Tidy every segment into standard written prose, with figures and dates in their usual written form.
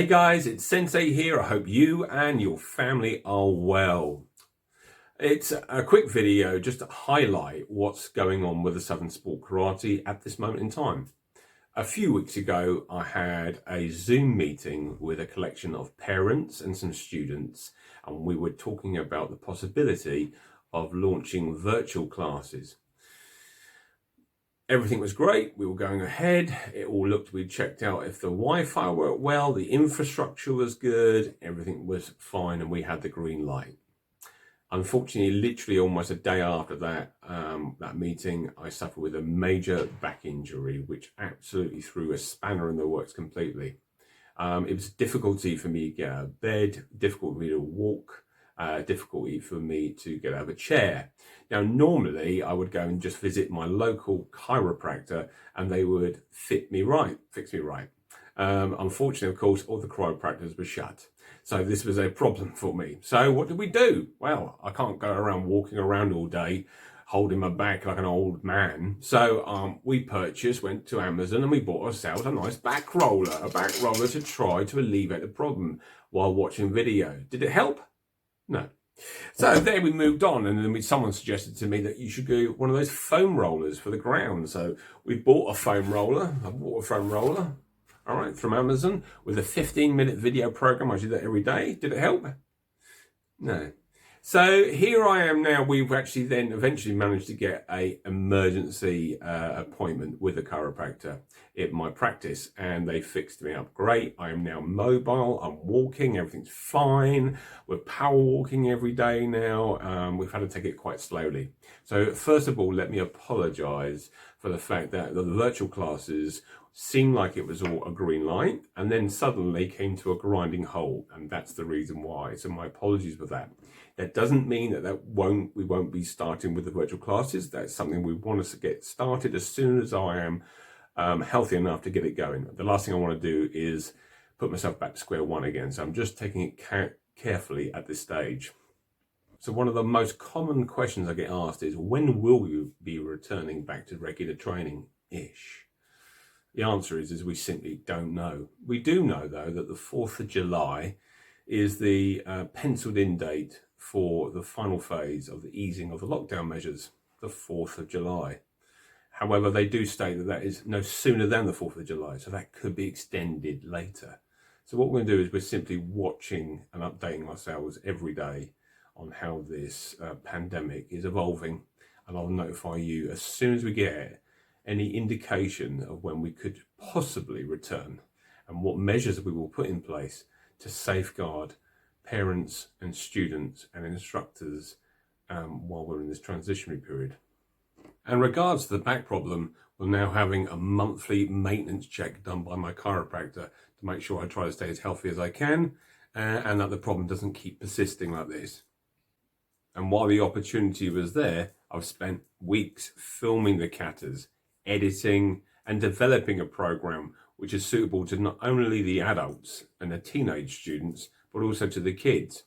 Hey guys, it's Sensei here. I hope you and your family are well. It's a quick video just to highlight what's going on with the Southern Sport Karate at this moment in time. A few weeks ago, I had a Zoom meeting with a collection of parents and some students, and we were talking about the possibility of launching virtual classes. Everything was great. We were going ahead. It all looked, we checked out if the Wi-Fi worked well, the infrastructure was good, everything was fine, and we had the green light. Unfortunately, literally almost a day after that meeting, I suffered with a major back injury, which absolutely threw a spanner in the works completely. It was difficulty for me to get out of bed, difficult for me to walk, difficulty for me to get out of a chair. Now, normally I would go and just visit my local chiropractor and they would fix me right. Unfortunately, of course, all the chiropractors were shut. So this was a problem for me. So what did we do? Well, I can't go around walking around all day holding my back like an old man. So we went to Amazon and we bought ourselves a nice back roller to try to alleviate the problem while watching video. Did it help? No. So then we moved on, and then someone suggested to me that you should go one of those foam rollers for the ground. So we bought a foam roller. I bought a foam roller, all right, from Amazon with a 15-minute video program. I do that every day. Did it help? No. So here I am now. We've actually then eventually managed to get an emergency appointment with a chiropractor at my practice, and they fixed me up great. I am now mobile. I'm walking. Everything's fine. We're power walking every day now. We've had to take it quite slowly. So first of all, let me apologize for the fact that the virtual classes seemed like it was all a green light and then suddenly came to a grinding halt, and that's the reason why. So my apologies for that. That doesn't mean that we won't be starting with the virtual classes. That's something we want to get started as soon as I am healthy enough to get it going. The last thing I want to do is put myself back to square one again. So I'm just taking it carefully at this stage. So one of the most common questions I get asked is, when will you be returning back to regular training-ish? The answer is we simply don't know. We do know, though, that the 4th of July is the penciled in date for the final phase of the easing of the lockdown measures, the 4th of July. However, they do state that that is no sooner than the 4th of July, so that could be extended later. So what we're going to do is we're simply watching and updating ourselves every day on how this pandemic is evolving, and I'll notify you as soon as we get any indication of when we could possibly return and what measures we will put in place to safeguard parents and students and instructors while we're in this transitionary period. And regards to the back problem, we're now having a monthly maintenance check done by my chiropractor to make sure I try to stay as healthy as I can and that the problem doesn't keep persisting like this. And while the opportunity was there, I've spent weeks filming the katas, editing and developing a program which is suitable to not only the adults and the teenage students, but also to the kids.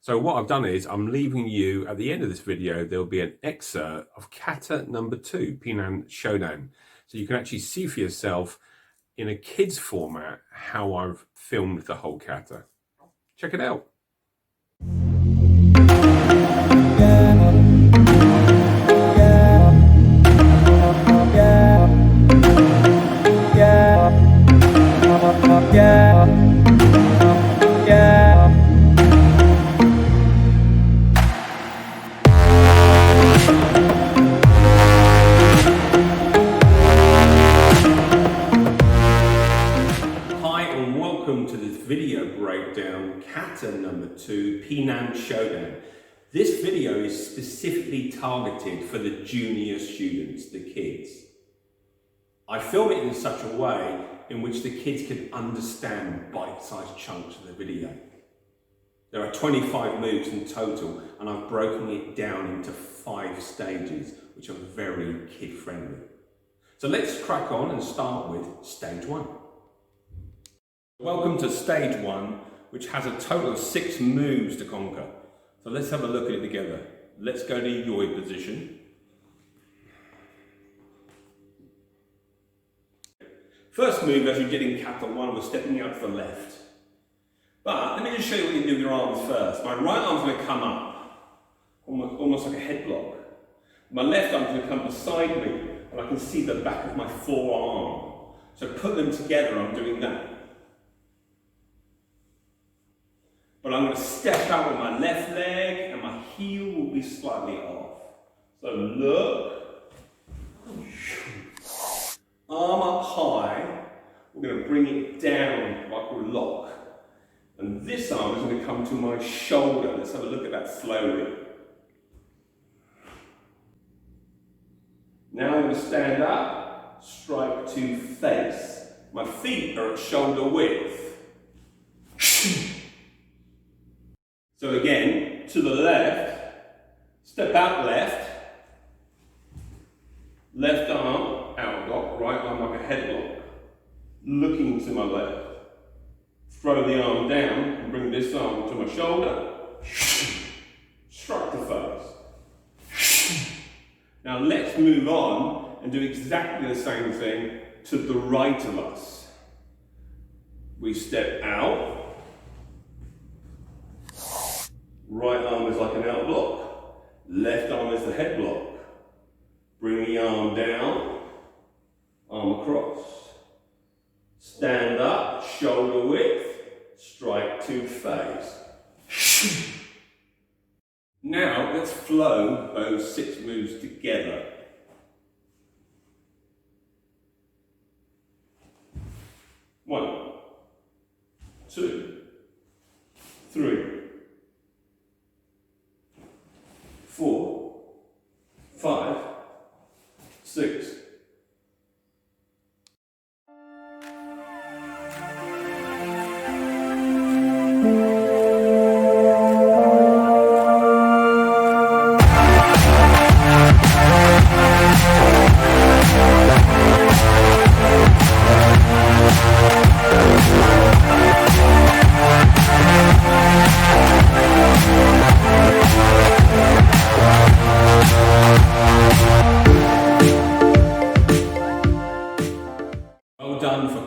So what I've done is I'm leaving you, at the end of this video, there'll be an excerpt of Kata number 2, Pinan Shodan. So you can actually see for yourself in a kid's format how I've filmed the whole kata. Check it out. Video breakdown, Kata number 2, Pinan Shodan. This video is specifically targeted for the junior students, the kids. I film it in such a way in which the kids can understand bite-sized chunks of the video. There are 25 moves in total, and I've broken it down into 5 stages, which are very kid-friendly. So let's crack on and start with stage 1. Welcome to stage 1, which has a total of 6 moves to conquer. So let's have a look at it together. Let's go to yoi position. First move, as you did in Kata 1, was stepping out to the left. But let me just show you what you do with your arms first. My right arm's going to come up, almost like a head block. My left arm's going to come beside me, and I can see the back of my forearm. So put them together, I'm doing that. But I'm going to step out with my left leg, and my heel will be slightly off. So look, arm up high, we're going to bring it down like a lock. And this arm is going to come to my shoulder. Let's have a look at that slowly. Now I'm going to stand up, strike to face. My feet are at shoulder width. So again, to the left, step out left, left arm out block, right arm like a headlock, looking to my left. Throw the arm down and bring this arm to my shoulder, strike to face. Now let's move on and do exactly the same thing to the right of us. We step out. Right arm is like an out block, left arm is the head block. Bring the arm down, arm across. Stand up, shoulder width, strike to face. Now let's flow those 6 moves together. One, 2, 3, 4, 5, 6.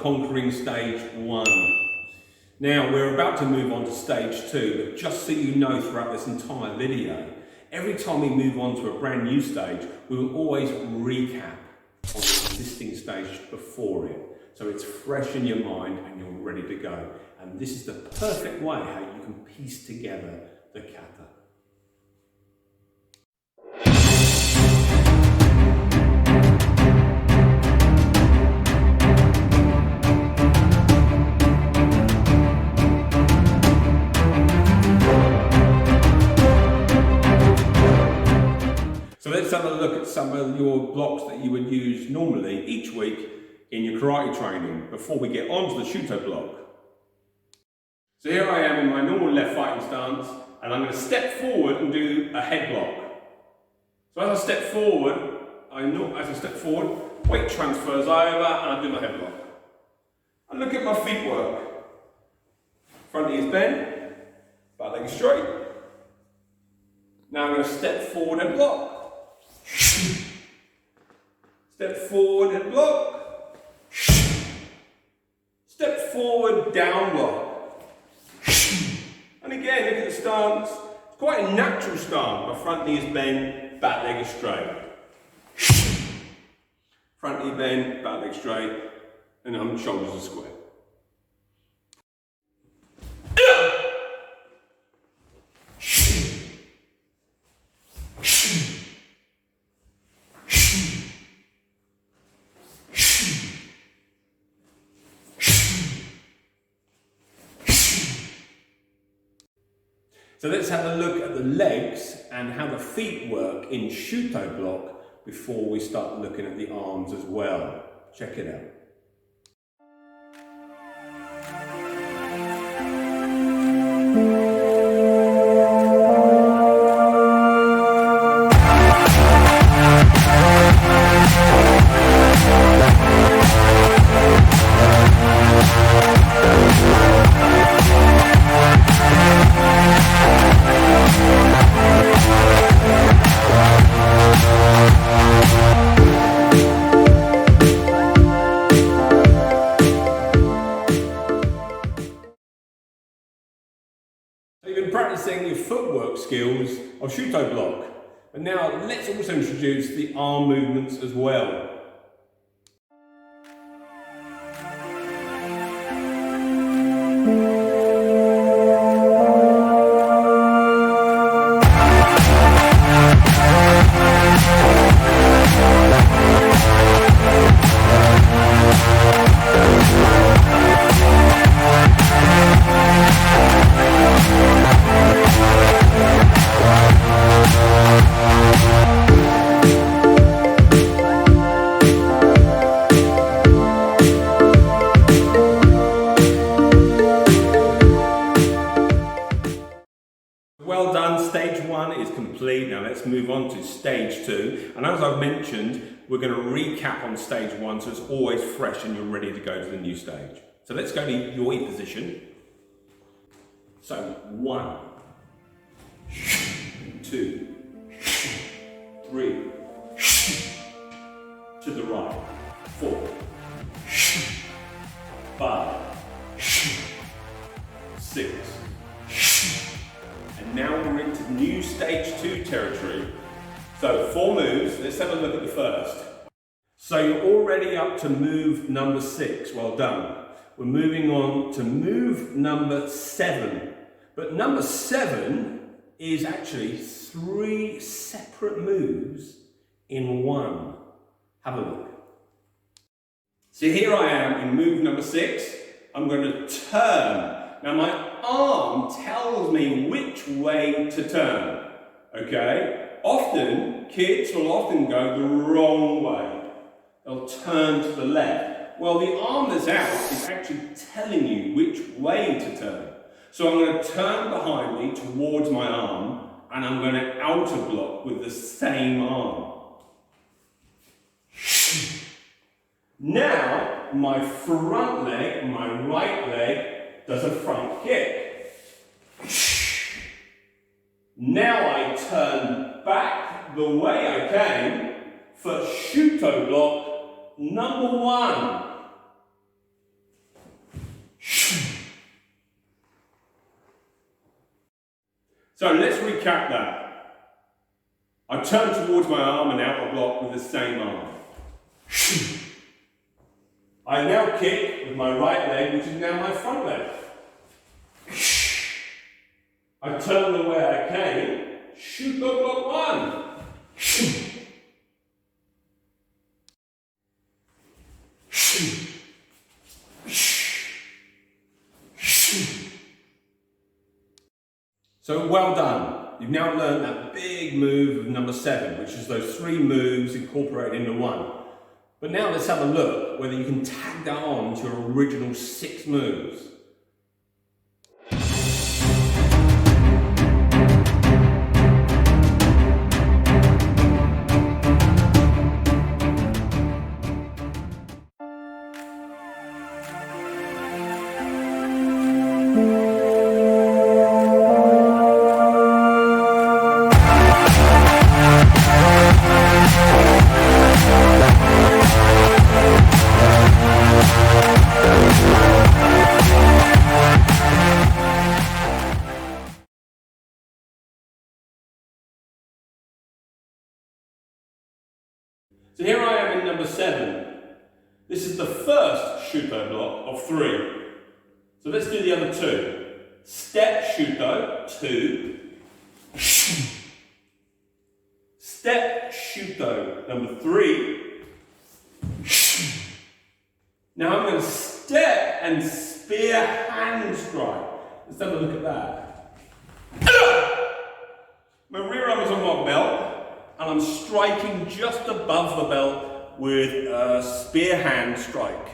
Conquering stage 1. Now we're about to move on to stage 2, but just so you know throughout this entire video, every time we move on to a brand new stage, we will always recap on the existing stage before it. So it's fresh in your mind and you're ready to go. And this is the perfect way how you can piece together the kata. Let's have a look at some of your blocks that you would use normally each week in your karate training before we get on to the Shuto block. So here I am in my normal left fighting stance, and I'm going to step forward and do a head block. So as I step forward, weight transfers over and I do my head block. And look at my feet work. Front knee is bent, back leg is straight. Now I'm going to step forward and block. Step forward and block. Step forward, down block. And again, look at the stance. It's quite a natural stance. My front knee is bent, back leg is straight. Front knee bent, back leg straight, and shoulders are square. So let's have a look at the legs and how the feet work in Shuto block before we start looking at the arms as well. Check it out. skills of Shuto block. But now let's also introduce the arm movements as well. Well done, stage 1 is complete. Now let's move on to stage 2. And as I've mentioned, we're going to recap on stage 1 so it's always fresh and you're ready to go to the new stage. So let's go to yoi position. So 1, 2, 3, to the right, 4, 5, 6. And now we're into new stage 2 territory. So 4 moves, let's have a look at the first. So you're already up to move number 6, well done. We're moving on to move number 7. But number 7 is actually 3 separate moves in one. Have a look. So here I am in move number 6. I'm going to turn. Now my arm tells me which way to turn, okay? Often, kids will often go the wrong way. They'll turn to the left. Well, the arm that's out is actually telling you which way to turn. So I'm going to turn behind me towards my arm and I'm going to outer block with the same arm. Now, my front leg, my right leg, does a front kick. Now I turn back the way I came for Shuto block number 1. So let's recap that. I turn towards my arm and outer block with the same arm. I now kick with my right leg, which is now my front leg. I turn the way I came, Shuto block 1. So well done. You've now learned that big move of number 7, which is those 3 moves incorporated into one. But now let's have a look whether you can tag that on to your original 6 moves. So here I am in number 7. This is the first Shuto block of 3. So let's do the other 2. Step Shuto, 2. Step Shuto, number 3. Now I'm going to step and spear hand strike. Let's have a look at that. My rear arm is on my belt. And I'm striking just above the belt with a spear hand strike.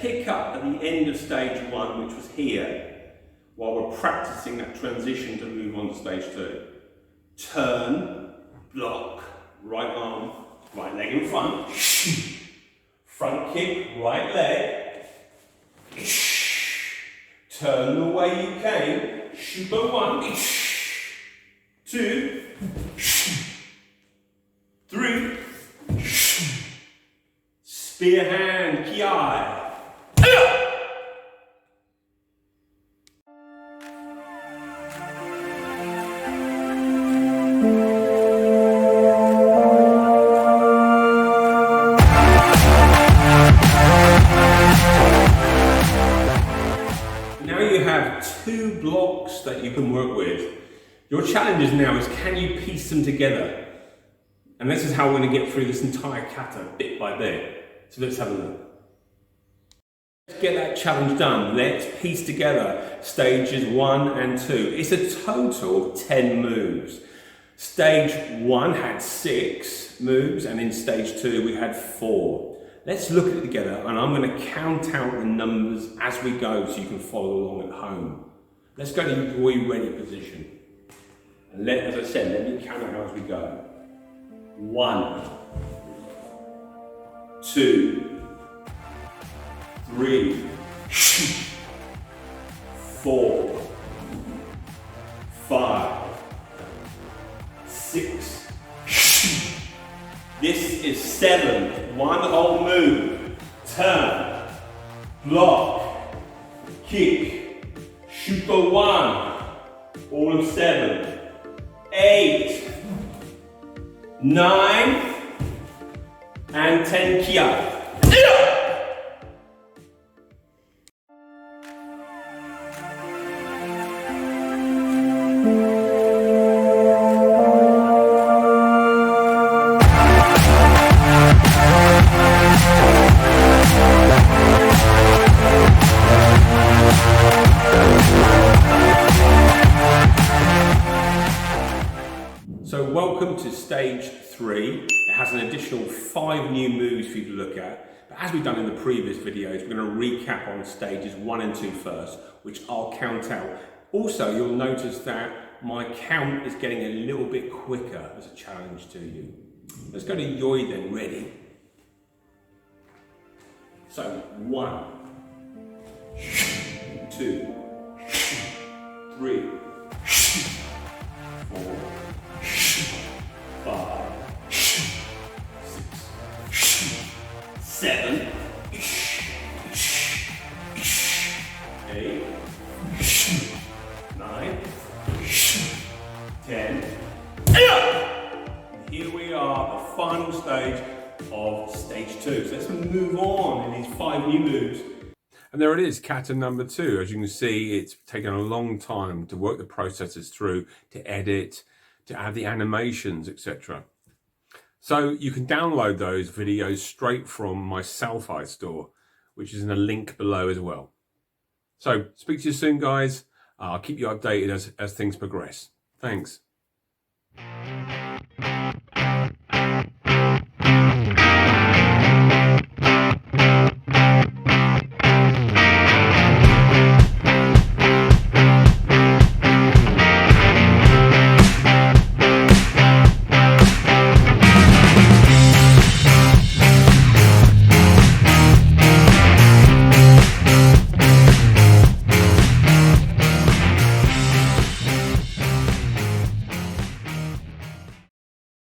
Pick up at the end of stage 1, which was here, while we're practicing that transition to move on to stage 2. Turn, block, right arm, right leg in front. Front kick, right leg. Turn the way you came. Shuto 1, 2, 3, spear hand, kiai. Your challenge now is, can you piece them together? And this is how we're going to get through this entire kata bit by bit. So let's have a look. Let's get that challenge done. Let's piece together stages 1 and 2. It's a total of 10 moves. Stage 1 had 6 moves, and in stage 2 we had 4. Let's look at it together, and I'm going to count out the numbers as we go so you can follow along at home. Let's go to your ready position. And as I said, let me count out as we go. 1, 2, 3, 4, 5, 6. This is 7. One whole move. Turn, block, kick, shoot for 1. All of 7. 8, 9, and 10 kia. So welcome to stage 3. It has an additional 5 new moves for you to look at. But as we've done in the previous videos, we're going to recap on stages 1 and 2 first, which I'll count out. Also, you'll notice that my count is getting a little bit quicker as a challenge to you. Let's go to Yoi then, ready? So 1, 2, 3, 4, 5, 6, 7, 8, 9, 10. And here we are, the final stage of stage 2. So let's move on in these 5 new moves. And there it is, kata number 2. As you can see, it's taken a long time to work the processes through, to edit, to add the animations, etc. So you can download those videos straight from my Sensei store, which is in a link below as well. So speak to you soon, guys. I'll keep you updated as things progress. Thanks.